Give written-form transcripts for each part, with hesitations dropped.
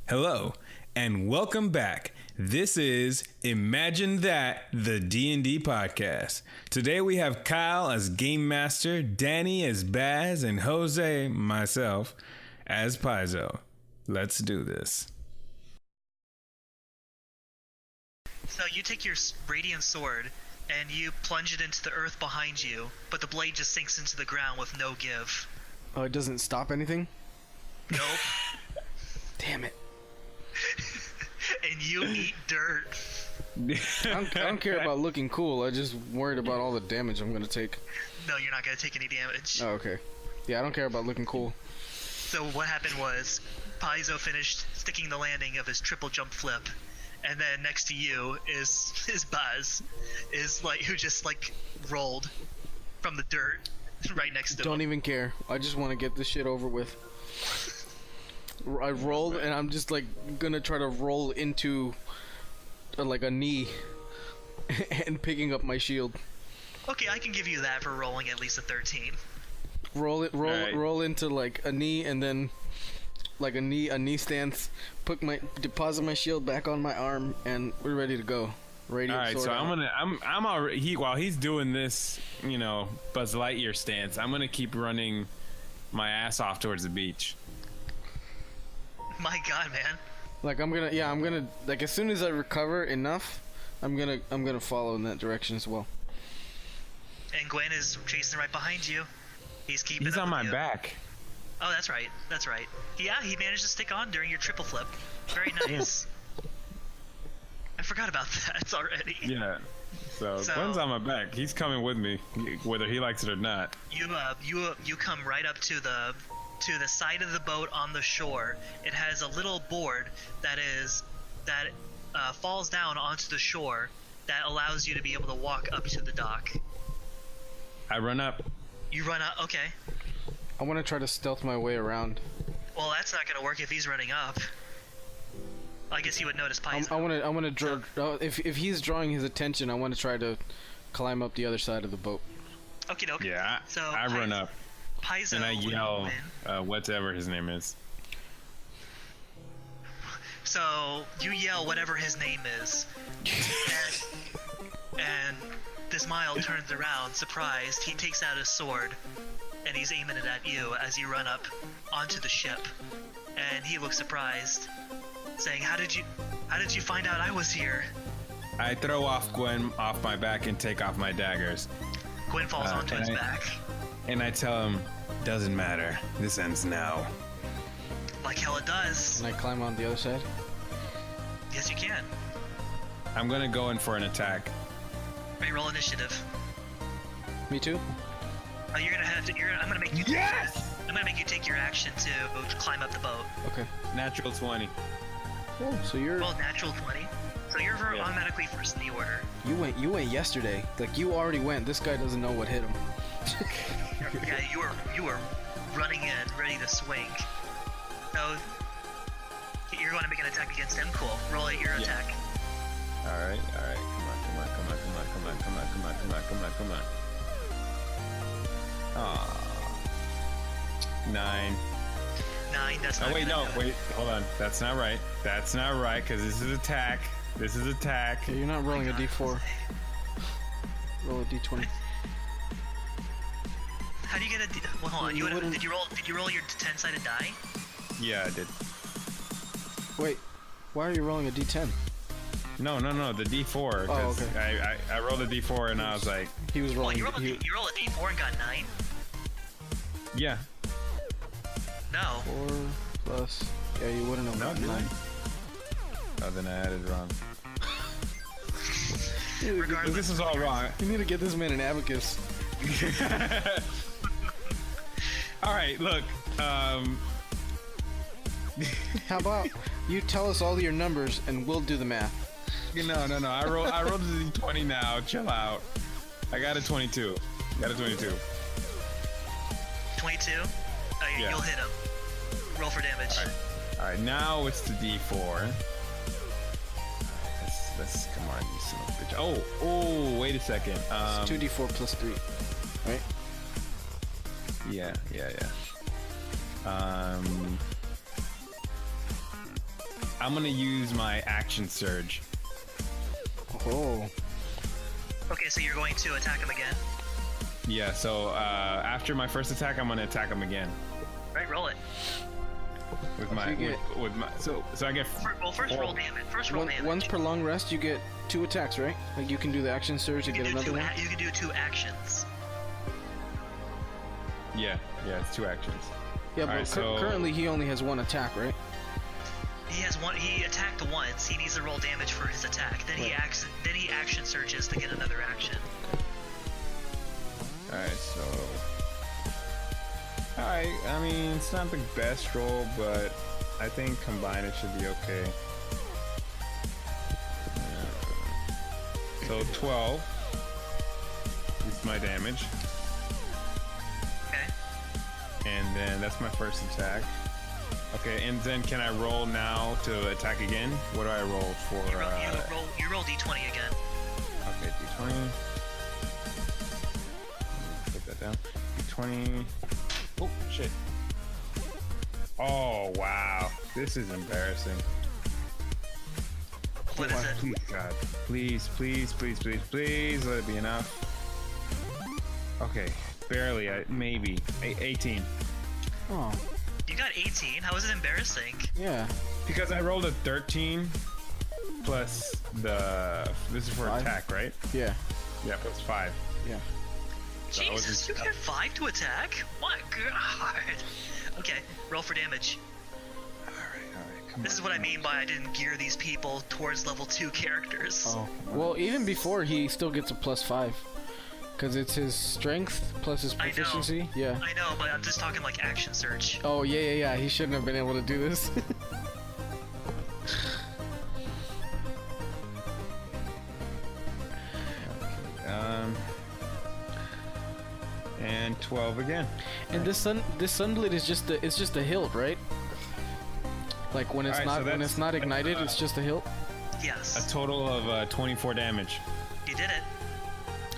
Hello, and welcome back. This is Imagine That, the D&D podcast. Today we have Kyle as Game Master, Danny as Baz, and Jose, myself, as Paizo. Let's do this. So you take your radiant sword, and you plunge it into the earth behind you, but the blade just sinks into the ground with no give. Oh, it doesn't stop anything? Nope. Damn it. And you eat dirt. I don't care about looking cool. I just worried about all the damage I'm gonna take. No, you're not gonna take any damage. Oh, okay. Yeah, I don't care about looking cool. So what happened was, Paizo finished sticking the landing of his triple jump flip, and then next to you is Buzz, who just rolled from the dirt right next to him. Don't even care. I just want to get this shit over with. I rolled, and I'm just gonna try to roll into a knee and picking up my shield. Okay, I can give you that for rolling at least a 13. Roll into a knee, and then a knee stance. Deposit my shield back on my arm, and we're ready to go. Radiant All right, sword so out. I'm already while he's doing this, Buzz Lightyear stance. I'm gonna keep running my ass off towards the beach. My God, man. I'm gonna as soon as I recover enough, I'm gonna follow in that direction as well. And Gwen is chasing right behind you. He's on up my with you. back. Oh, that's right. Yeah, he managed to stick on during your triple flip. Very nice. I forgot about that already. Yeah. So Gwen's on my back. He's coming with me, whether he likes it or not. You come right up to the side of the boat on the shore. It has a little board that falls down onto the shore that allows you to be able to walk up to the dock. I run up. You run up. Okay. I want to try to stealth my way around. Well, that's not gonna work if he's running up. I guess he would notice Paizo. I want to draw. If he's drawing his attention, I want to try to climb up the other side of the boat. Okie doke. Yeah. So I run up. Paizo And I yell, win. whatever his name is. So you yell whatever his name is, and this Mile turns around, surprised. He takes out his sword, and he's aiming it at you as you run up onto the ship. And he looks surprised, saying, "How did you find out I was here?" I throw off Gwen off my back and take off my daggers. Gwen falls onto his back. And I tell him, doesn't matter. This ends now. Like hell it does. Can I climb on the other side? Yes, you can. I'm gonna go in for an attack. Right, roll initiative. Me too. Oh, you're gonna have to. I'm gonna make you. Yes! I'm gonna make you take your action to climb up the boat. Okay. Natural 20. Oh, so you're. Roll natural 20. So you're Yeah. automatically first in the order. You went yesterday. You already went. This guy doesn't know what hit him. Yeah, you were running in, ready to swing. So you're going to make an attack against him. Cool. Roll your attack. All right. Come on. Aw. 9. 9. That's not. Oh wait, gonna no, do it. wait, hold on. That's not right, because this is attack. Okay, you're not rolling a d4. Roll a d20. How do you get a? Well, hold on. You wouldn't- Did you roll your 10-sided die? Yeah, I did. Wait, why are you rolling a d10? No, the D4. Oh, 'Cause okay. I rolled a D4 and I was like, He was Well, rolling. you roll a D4 and got 9. yeah. No. 4 plus. Yeah, you wouldn't have No, gotten did I? 9. Oh, then I added wrong. Regardless. This is all wrong. You need to get this man an abacus. All right, look. How about you tell us all your numbers and we'll do the math? No. I rolled a D20 now. Chill out. I got a 22. 22. Yeah. You'll hit him. Roll for damage. All right. Now it's the D4. Let's come on, you son of a bitch. Oh, wait a second. It's 2d4 plus 3, right? Yeah. I'm gonna use my action surge. Oh. Okay, so you're going to attack him again. Yeah. So after my first attack, I'm gonna attack him again Right, roll it. with my with my. So I get. First roll damage. First roll damage. Once per long rest, you get 2 attacks, right? Like you can do the action surge and get another one. You can do 2 actions. Yeah. It's 2 actions. Yeah, but Alright, so- currently he only has 1 attack, right? He has one. He attacked once. He needs to roll damage for his attack. Then he action surges to get another action. Alright, so. Alright, I mean, it's not the best roll, but I think combined it should be okay. So 12 is my damage. Okay. And then that's my first attack. Okay, and then can I roll now to attack again? What do I roll for? You roll d20 again. Okay, d20. Put that down. d20. Oh, shit. Oh, wow. This is embarrassing. What is it? Please, God. Please, let it be enough. Okay, barely. Maybe. 18. Oh. You got 18. How is it embarrassing? Yeah. Because I rolled a 13 plus the. This is for 5? attack, right? Yeah. Yeah, plus 5. Yeah. So I was Jesus, just- you get 5 to attack? My God. Okay, roll for damage. Alright, come This is what I mean by I didn't gear these people towards level 2 characters. Oh. Well, even before he still gets a +5, because it's his strength plus his I know. proficiency. Yeah. I know, but I'm just talking like action surge. Oh yeah. He shouldn't have been able to do this. And 12 again. And this sunblade is just a hilt, right? Like when it's Alright, so when it's not that's, ignited, it's just a hilt. Yes, A total of 24 damage. you did it.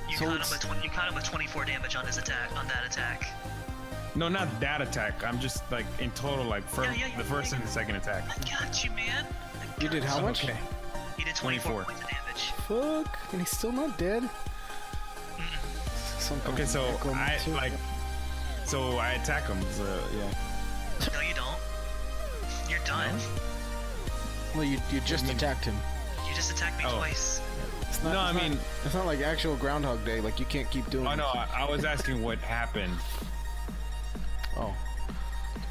You So caught it's- you caught him with 24 damage on his attack, on that attack. No, not that attack. I'm just like in total, like the first and the second attack. I got you, man. I You got did how much? Okay. You did 24 24. points of damage. Fuck, and he's still not dead. Some kind Okay, of so necromancer. I attack him. So yeah. No, you don't. You're done. Well, you just attacked him. You just attacked me Oh. twice. It's not, No, I it's not- mean- it's not like actual Groundhog Day. Like you can't keep doing. Oh it. no, I was asking what happened. Oh,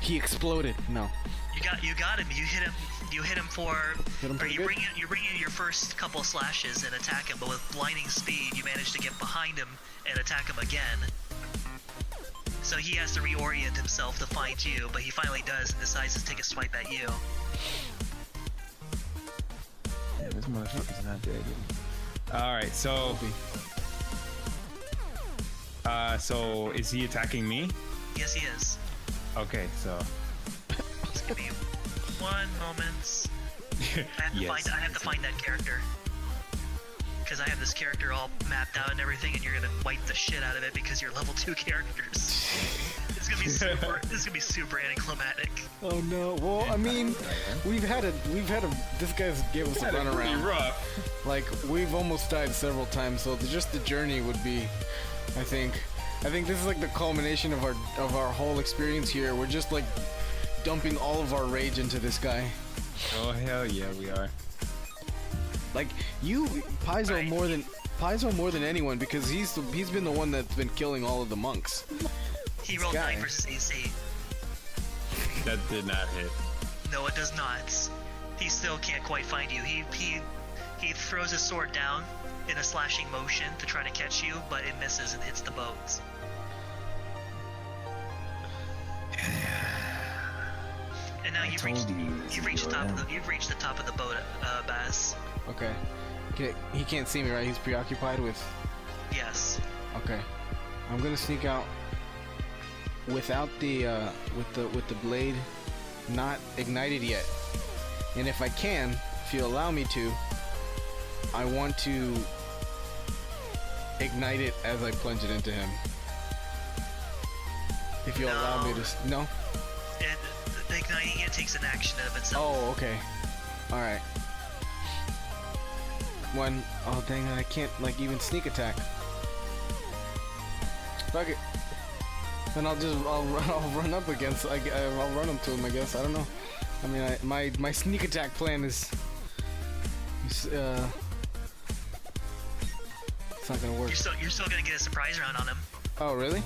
he exploded. No. You got him. You hit him. You hit him for. Hit him or pretty you good. bring in your first couple slashes and attack him, but with blinding speed, you manage to get behind him and attack him again. So he has to reorient himself to find you, but he finally does and decides to take a swipe at you. Yeah, this motherfucker's not dead. All right, so. So is he attacking me? Yes, he is. Okay, so. Just give me 1 moment. I have to find that character. Because I have this character all mapped out and everything, and you're gonna wipe the shit out of it because you're level 2 characters. It's gonna be super anticlimactic. Oh no. Well, I mean, we've had a. This guy's gave us a Pretty runaround. rough. Like we've almost died several times, so just the journey would be. I think this is like the culmination of our whole experience here. We're just like dumping all of our rage into this guy. Oh hell yeah, we are. Like you, Paizo Right. more than anyone, because he's been the one that's been killing all of the monks. He rolled guy. 9 versus AC. That did not hit. No, it does not. He still can't quite find you. He throws his sword down in a slashing motion to try to catch you, but it misses and hits the boat. And now you've reached the top of the boat, Baz. Okay. He can't see me, right? He's preoccupied with. Yes. Okay. I'm gonna sneak out without the with the blade not ignited yet. And if I can, if you allow me to, I want to ignite it as I plunge it into him. If you allow me to. No? And igniting it takes an action of itself. Oh, okay. All right. One. Oh dang it! I can't like even sneak attack. Fuck it. Then I'll run up against. I'll run up to him. I guess. I don't know. I mean, my sneak attack plan is it's not gonna work. You're still gonna get a surprise round on him. Oh really?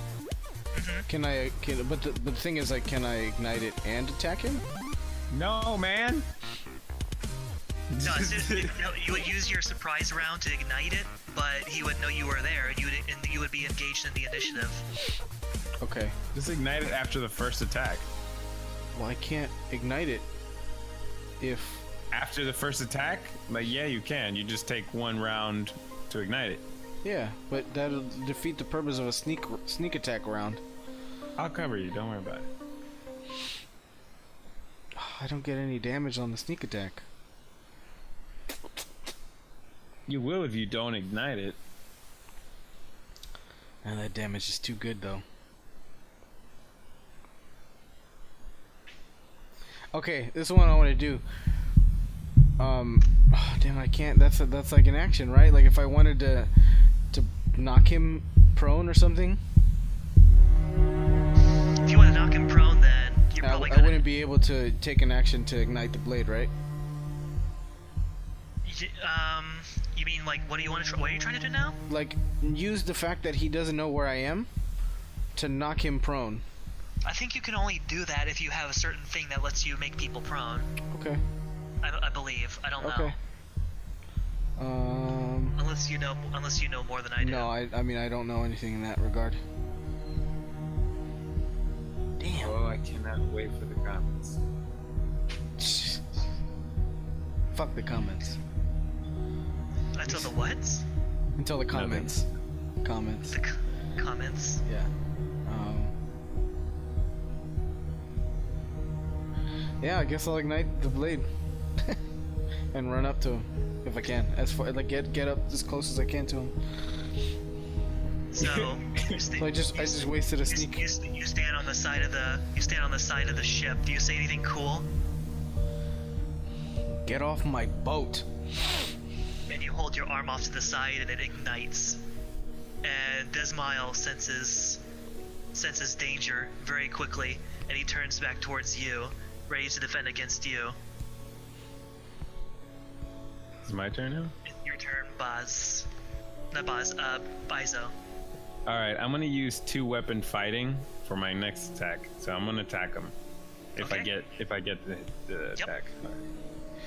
Mm-hmm. But the thing is, like, can I ignite it and attack him? No, man. No, you would use your surprise round to ignite it, but he would know you were there, and you would be engaged in the initiative. Okay. Just ignite it after the first attack. Well, I can't ignite it if... After the first attack? Like, yeah, you can. You just take one round to ignite it. Yeah, but that'll defeat the purpose of a sneak attack round. I'll cover you. Don't worry about it. I don't get any damage on the sneak attack. You will if you don't ignite it. And that damage is too good, though. Okay, this is what I want to do. Oh, damn, I can't. That's like an action, right? Like if I wanted to knock him prone or something. If you want to knock him prone, then you're probably gonna... I wouldn't be able to take an action to ignite the blade, right? You mean like what are you trying to do now? Like use the fact that he doesn't know where I am to knock him prone. I think you can only do that if you have a certain thing that lets you make people prone. Okay. I believe. I don't know. Okay. Unless you know more than I do. No, I mean I don't know anything in that regard. Damn. Oh, I cannot wait for the comments. Fuck the comments. Until the what? Until the comments. Comments. The comments. Yeah. Yeah, I guess I'll ignite the blade and run up to him if I can. As far like get up as close as I can to him. So, I just wasted a sneak. You stand on the side of the ship. Do you say anything cool? Get off my boat. And you hold your arm off to the side, and it ignites. And Desmile senses danger very quickly, and he turns back towards you, ready to defend against you. It's my turn now? Your turn, Baz. Not Baz, Bizo. Alright, I'm gonna use 2-weapon fighting for my next attack. So I'm gonna attack him. If I get the attack. Right.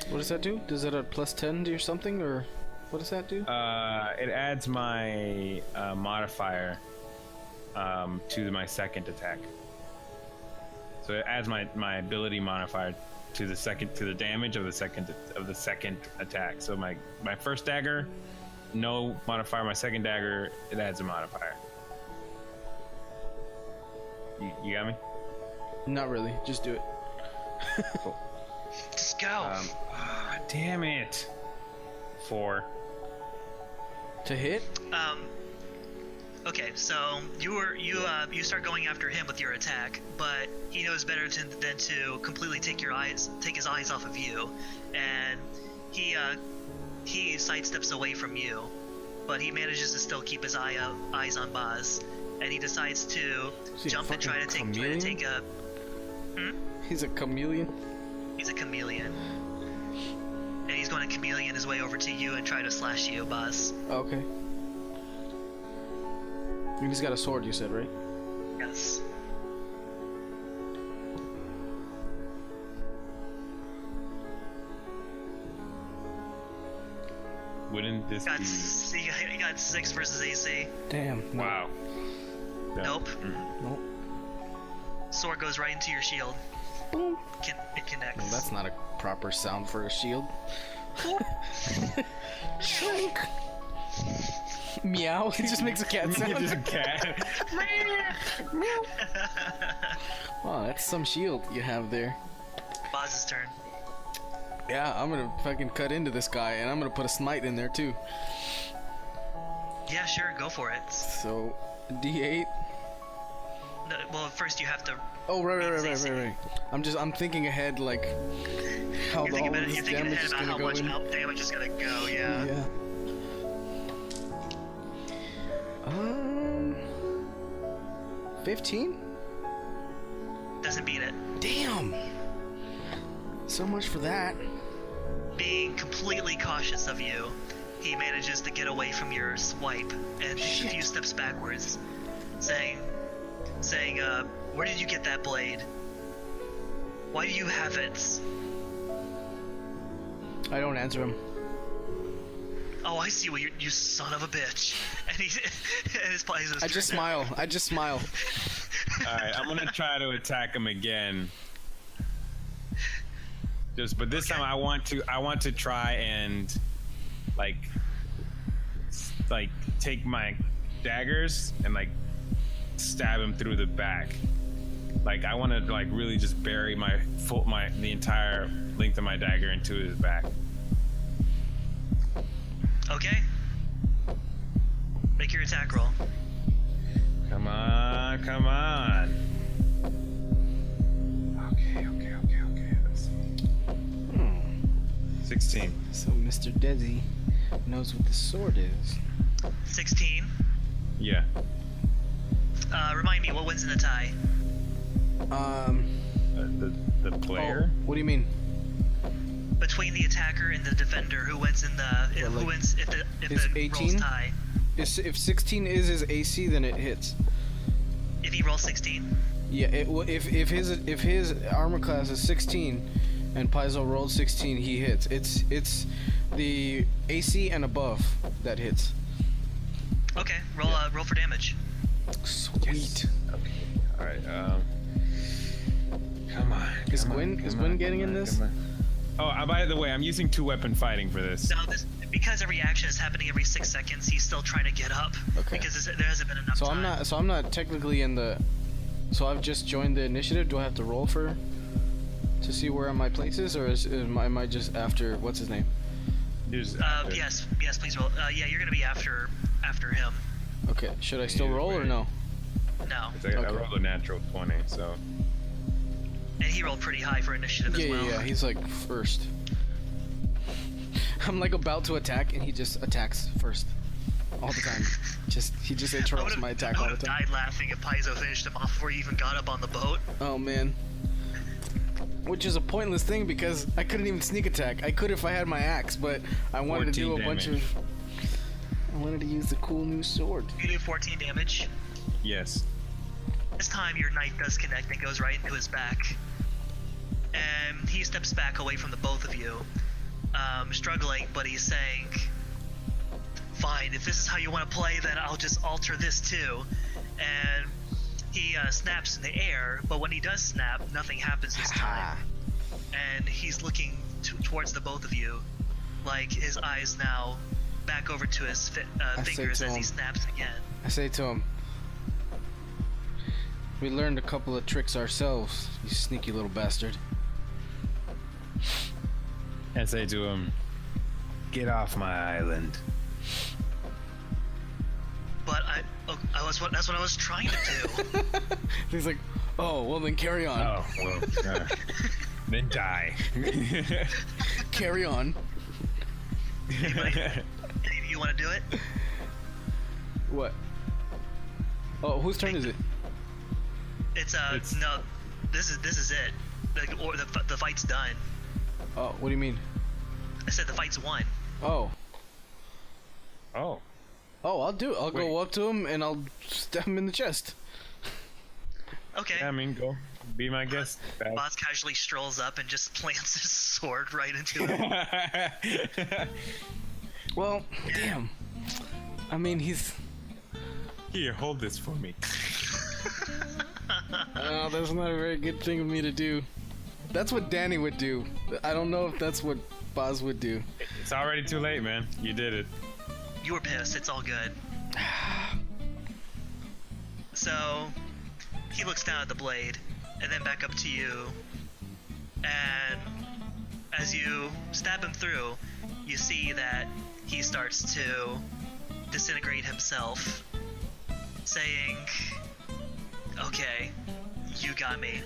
What does that do? Does it add +10 to something, or what does that do? It adds my modifier to my second attack. So it adds my ability modifier to the damage of the second attack. So my first dagger, no modifier. My second dagger, it adds a modifier. You got me? Not really. Just do it. Cool. Just go. Damn it. 4. To hit? Okay, so you start going after him with your attack, but he knows better than to completely take his eyes off of you, and he sidesteps away from you, but he manages to still keep his eyes on Baz, and he decides to jump and try to take a. He's a chameleon. He's a chameleon, and he's going to chameleon his way over to you and try to slash you, Baz. Okay. And he's got a sword, you said, right? Yes. Wouldn't this be... You got 6 versus AC. Damn. No. Wow. Nope. Nope. Sword goes right into your shield. Boom. It connects. Well, that's not a proper sound for a shield. Shink. Meow. He just makes a cat sound. Just a cat. Wow, that's some shield you have there. Baz's turn. Yeah, I'm gonna fucking cut into this guy, and I'm gonna put a smite in there too. Yeah, sure, go for it. So, D8. No, well, first you have to. Oh, right. I'm thinking ahead, like, how all thinking, of this you're thinking damage ahead is about gonna how go much in. damage is gonna go, yeah. Yeah. 15? Doesn't beat it. Damn. So much for that. Being completely cautious of you, he manages to get away from your swipe and takes a few steps backwards, saying, where did you get that blade? Why do you have it? I don't answer him. Oh, I see what you son of a bitch. And he and his place is I just smile. I just smile. Alright, I'm gonna try to attack him again. But this time I want to try and like take my daggers and like stab him through the back. Like I want to like really just bury the entire length of my dagger into his back. Okay. Make your attack roll. Come on. Okay. Let's see. 16. So Mr. Desi knows what the sword is. 16. Yeah. Remind me, what wins in the tie? The player. Oh, what do you mean? Between the attacker and the defender, who wins in the Well, who like, wins if is the 18? rolls tie? If 16 is his AC, then it hits. If he rolls 16. Yeah. If his armor class is 16, and Paizo rolled 16, he hits. It's the AC and above that hits. Okay, roll roll for damage. Sweet. Okay. All right. Come on. Is Gwen getting in this? Oh, by the way, I'm using 2-weapon fighting for this. No, because every action is happening every 6 seconds. He's still trying to get up. Okay. Because there hasn't been enough So time. I'm not technically in the. So I've just joined the initiative. Do I have to roll to see where my place is, or am I just after what's his name? Yes, please roll. Yeah, you're gonna be after him. Okay. Should I still roll or no? No. I rolled a natural 20, so. And he rolled pretty high for initiative as well. Yeah. He's like first. I'm like about to attack, and he just attacks first, all the time. He just interrupts my attack all the time. I would have died laughing if Paizo finished him off before he even got up on the boat. Oh man. Which is a pointless thing because I couldn't even sneak attack. I could if I had my axe, but I wanted to do a bunch of. I wanted to use the cool new sword. You do 14 damage. Yes. This time your knife does connect and goes right into his back. And he steps back away from the both of you, struggling, but he's saying, fine, if this is how you want to play, then I'll just alter this too. And he snaps in the air, but when he does snap, nothing happens this time. And he's looking towards the both of you, like his eyes now back over to his fingers as he snaps again. I say to him, we learned a couple of tricks ourselves, you sneaky little bastard. And say to him, get off my island. But that's what I was trying to do. He's like, oh, well then carry on. Oh, well, then die. Carry on. Any of you want to do it? What? Oh, whose turn is it? It's no, this is it. The fight's done. Oh, what do you mean? I said the fight's won. Oh. Oh. Oh, I'll do it. I'll go up to him and I'll stab him in the chest. Okay. I mean, go. Be my guest. Boss casually strolls up and just plants his sword right into him. Well, damn. I mean, he's... Here, hold this for me. Oh, that's not a very good thing of me to do. That's what Danny would do. I don't know if that's what Boz would do. It's already too late, man. You did it. You were pissed. It's all good. So, he looks down at the blade, and then back up to you. And as you stab him through, you see that he starts to disintegrate himself, saying, okay, you got me.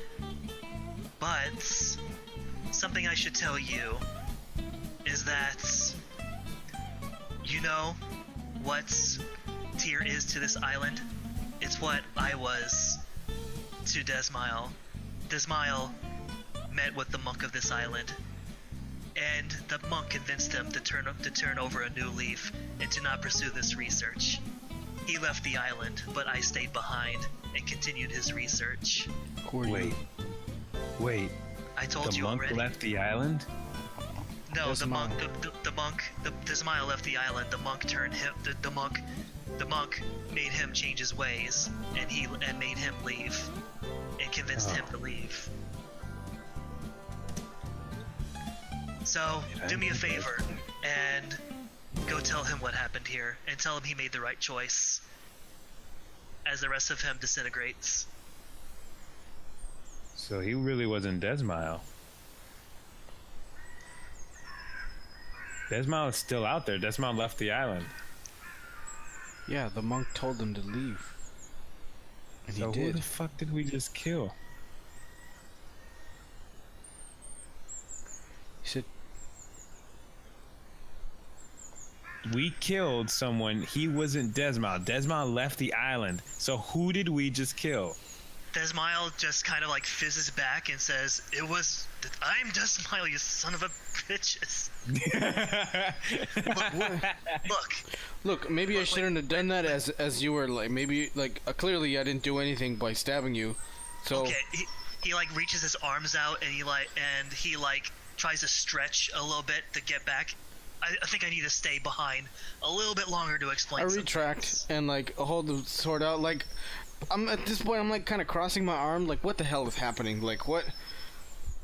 But something I should tell you is that you know what Tyr is to this island? It's what I was to Desmile. Desmile met with the monk of this island, and the monk convinced him to turn over a new leaf and to not pursue this research. He left the island, but I stayed behind and continued his research. Wait. I told The you monk already. left the island? No, the Desmile. monk, the monk, Desmile left the island. The monk turned him. The monk made him change his ways, and made him leave, and convinced him to leave. So do me a favor and go tell him what happened here, and tell him he made the right choice. As the rest of him disintegrates. So he really wasn't Desmile. Desmile is still out there. Desmile left the island. Yeah, the monk told him to leave. And So he who did. the fuck did we just kill? He said, We killed someone. He wasn't Desmile. Desmile left the island. So who did we just kill? Desmile just kind of like fizzes back and says, I'm Desmile, you son of a bitches. Look, look, maybe I shouldn't have done that as you were like, maybe, like, clearly I didn't do anything by stabbing you. So, okay, he like reaches his arms out and he tries to stretch a little bit to get back. I think I need to stay behind a little bit longer to explain. I some retract things. and, like, hold the sword out. Like, I'm at this point, I'm, like, kind of crossing my arm. Like, what the hell is happening? Like, what?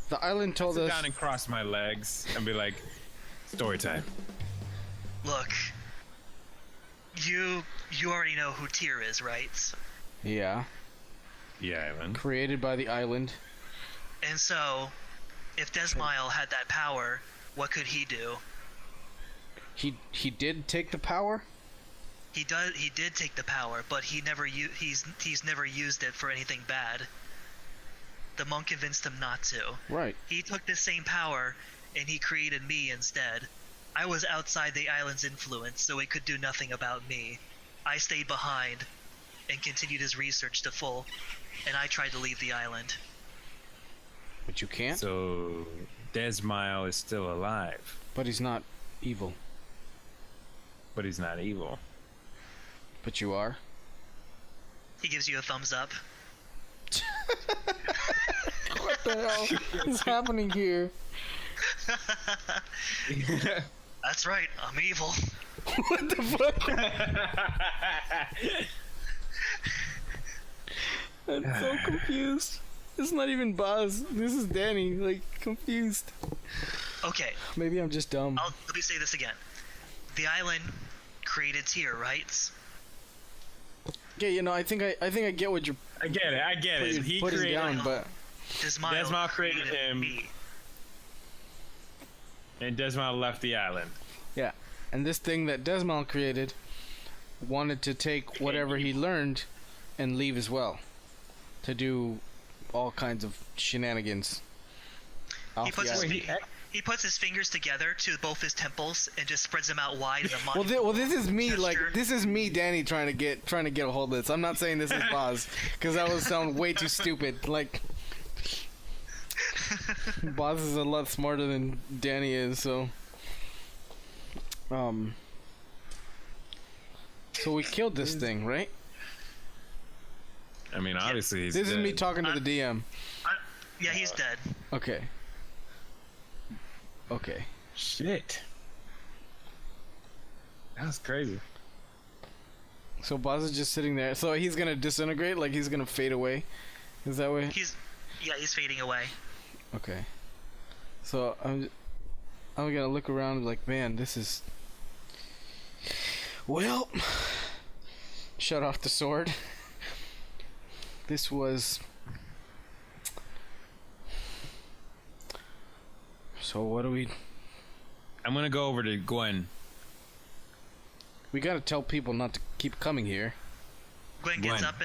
The island told Sit us... down and cross my legs and be like, story time. Look, you already know who Tyr is, right? Yeah. Yeah, Ivan. Created by the island. And so, if Desmile had that power, what could he do? He did take the power? He did take the power, but he's never used it for anything bad. The monk convinced him not to. Right. He took this same power and he created me instead. I was outside the island's influence, so it could do nothing about me. I stayed behind and continued his research to full, and I tried to leave the island. But you can't? So Desmile is still alive, But he's not evil. but he's not evil. But you are? He gives you a thumbs up. What the hell is happening here? That's right, I'm evil. What the fuck? I'm so confused. It's not even Buzz. This is Danny. Like, confused. Okay, Maybe I'm just dumb. let me say this again. The island created Tyr, right? Yeah, you know, I think I get what you're I get it. He putting created. down, but Desmile created him. me. And Desmile left the island. yeah. And this thing that Desmond created wanted to take whatever he learned and leave as well, to do all kinds of shenanigans. He puts, his, Off the island. he puts his fingers together to both his temples and just spreads them out wide in a Well, this is me. gesture. Like, this is me, Danny, trying to get a hold of this. I'm not saying this is Boz, because that would sound way too stupid. Like, Boz is a lot smarter than Danny is, so. So we killed this thing, right? I mean, obviously he's This is dead. me talking to the DM. Yeah, he's dead. Okay. Okay. Shit. That was crazy. So Boz is just sitting there. So he's gonna disintegrate, like he's gonna fade away. Is that way? He's fading away. Okay. So I'm gonna look around and be like, man, this is. Well, shut off the sword. This was. So what do we? I'm gonna go over to Gwen. We gotta tell people not to keep coming here. Gwen gets up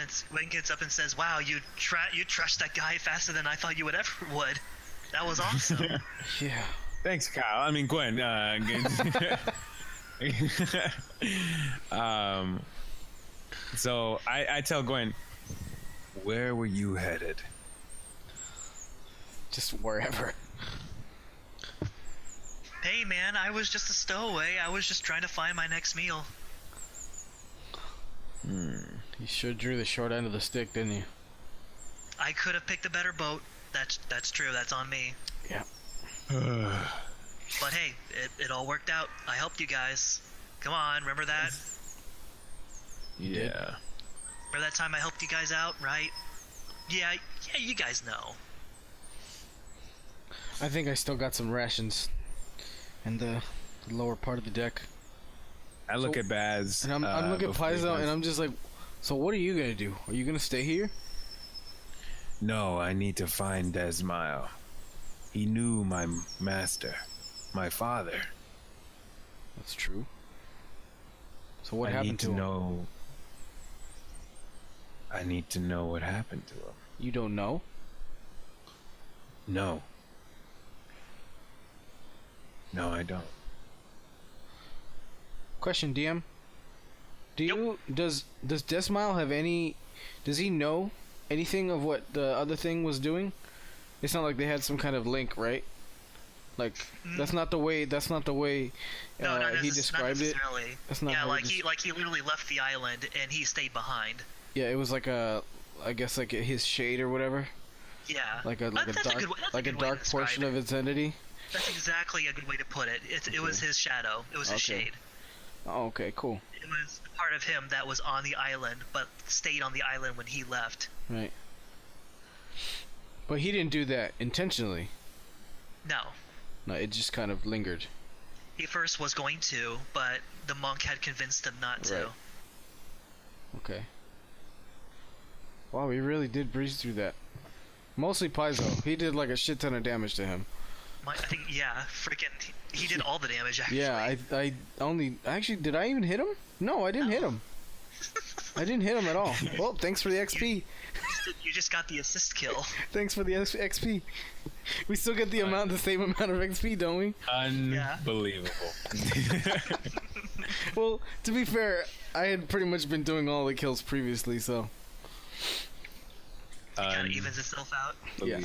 and says, "Wow, you trashed that guy faster than I thought you would." That was awesome. Yeah. Thanks, Kyle. I mean, Gwen. So I tell Gwen, where were you headed? Just wherever. Hey, man, I was just a stowaway. I was just trying to find my next meal. You sure drew the short end of the stick, didn't you? I could have picked a better boat. That's true. That's on me. Yeah. But hey, it all worked out. I helped you guys. Come on, remember that? Yeah. Remember that time I helped you guys out, right? Yeah, you guys know. I think I still got some rations in the lower part of the deck. I look at Baz. And I'm looking at Paizo, and I'm just like, so what are you going to do? Are you going to stay here? No, I need to find Desmile. He knew my master, my father. That's true. So what I happened need to him? I need to know what happened to him. You don't know? No. No, I don't. Question, DM. Does Desmile have any? Does he know anything of what the other thing was doing? It's not like they had some kind of link, right? Like that's not the way. No, he described it. That's not. Yeah, how he literally left the island and he stayed behind. Yeah, it was like I guess like his shade or whatever. Yeah. Like a dark portion of its entity. That's exactly a good way to put it. It was his shadow. It was his shade. Oh, okay, cool. It was part of him that was on the island, but stayed on the island when he left. Right. But he didn't do that intentionally. No. No, it just kind of lingered. He first was going to, but the monk had convinced him not to. Right. Okay. Wow, we really did breeze through that. Mostly Paizo. He did like a shit ton of damage to him. I think, yeah, freaking, he did all the damage, actually. Yeah, I only, actually, did I even hit him? No, I didn't hit him. I didn't hit him at all. Well, thanks for the XP. You just got the assist kill. Thanks for the XP. We still get the same amount of XP, don't we? Unbelievable. Well, to be fair, I had pretty much been doing all the kills previously, so. It kind of evens itself out. Yeah.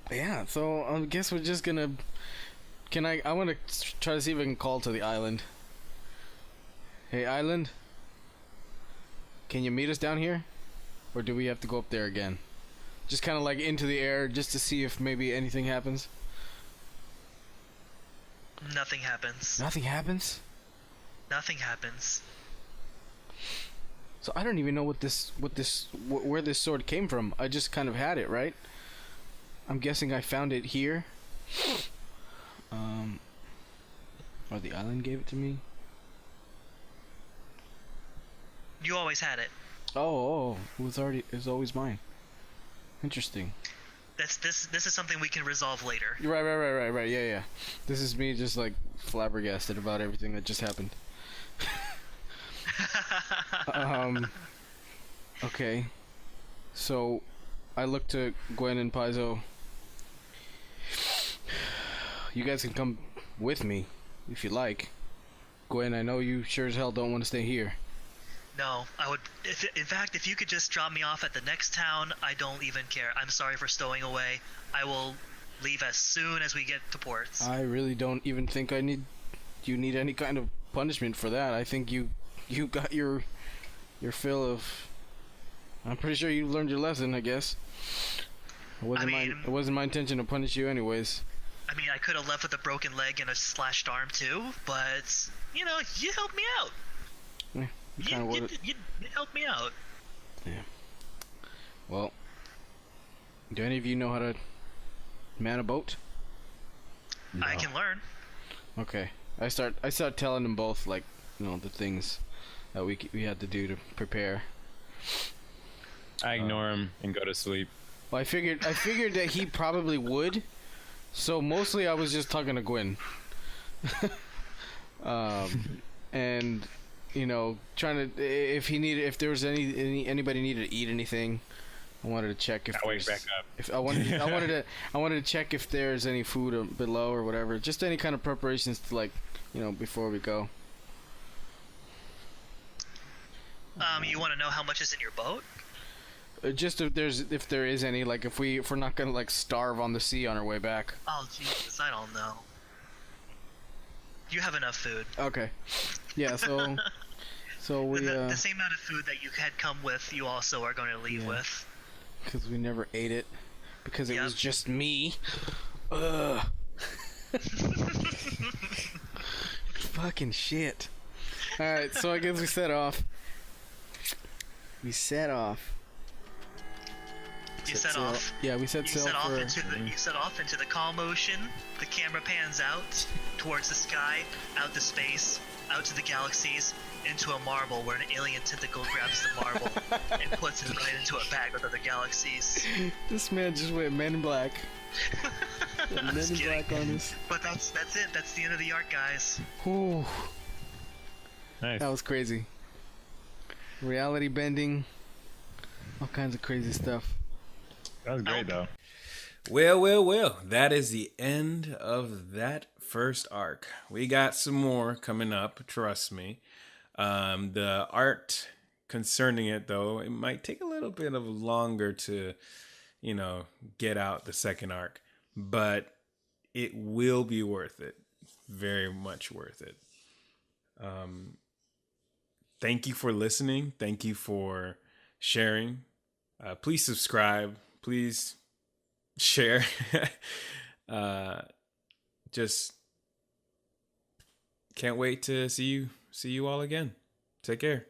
Yeah, so I guess we're just gonna. I want to try to see if I can call to the island. Hey, island. Can you meet us down here? Or do we have to go up there again? Just kind of like into the air just to see if maybe anything happens? Nothing happens. Nothing happens? Nothing happens. So I don't even know where this sword came from. I just kind of had it, right? I'm guessing I found it here. Or the island gave it to me. You always had it. Oh, it was always mine. Interesting. This is something we can resolve later. Right. Yeah. This is me just like flabbergasted about everything that just happened. Okay. So, I look to Gwen and Paizo. You guys can come with me if you like. Gwen, I know you sure as hell don't want to stay here. No, I would. In fact, if you could just drop me off at the next town, I don't even care. I'm sorry for stowing away. I will leave as soon as we get to ports. I really don't even think you need any kind of punishment for that. I think you got your fill of. I'm pretty sure you learned your lesson, I guess. It wasn't my intention to punish you anyways. I mean, I could have left with a broken leg and a slashed arm too, but you helped me out. Yeah, you helped me out. Yeah. Well, do any of you know how to man a boat? No. I can learn. Okay. I start telling them both like, the things that we had to do to prepare. I ignore him and go to sleep. Well, I figured that he probably would. So mostly I was just talking to Gwen. And trying to if there was anybody needed to eat anything, I wanted to check if I wake back up. If I wanted to check if there's any food below or whatever. Just any kind of preparations to, like, before we go. You want to know how much is in your boat? Just if there is any, like, if we're not gonna, like, starve on the sea on our way back. Oh Jesus, I don't know. You have enough food. Okay. Yeah. So we the same amount of food that you had come with, you also are going to leave with. Because we never ate it. Because it was just me. Ugh. Fucking shit. Alright, so I guess we set off. You set off. Yeah, we set sail for... You set off into the calm ocean. The camera pans out towards the sky, out to space, out to the galaxies, into a marble where an alien tentacle grabs the marble and puts it right into a bag with other galaxies. This man just went Men in Black. Men in Black on us. But that's it. That's the end of the arc, guys. Ooh. Nice. That was crazy. Reality bending. All kinds of crazy stuff. That was great, though. Well. That is the end of that first arc. We got some more coming up, trust me. The art concerning it, though, it might take a little bit of longer to, get out the second arc. But it will be worth it. Very much worth it. Thank you for listening. Thank you for sharing. Please subscribe. Please share. Just can't wait to see you all again. Take care.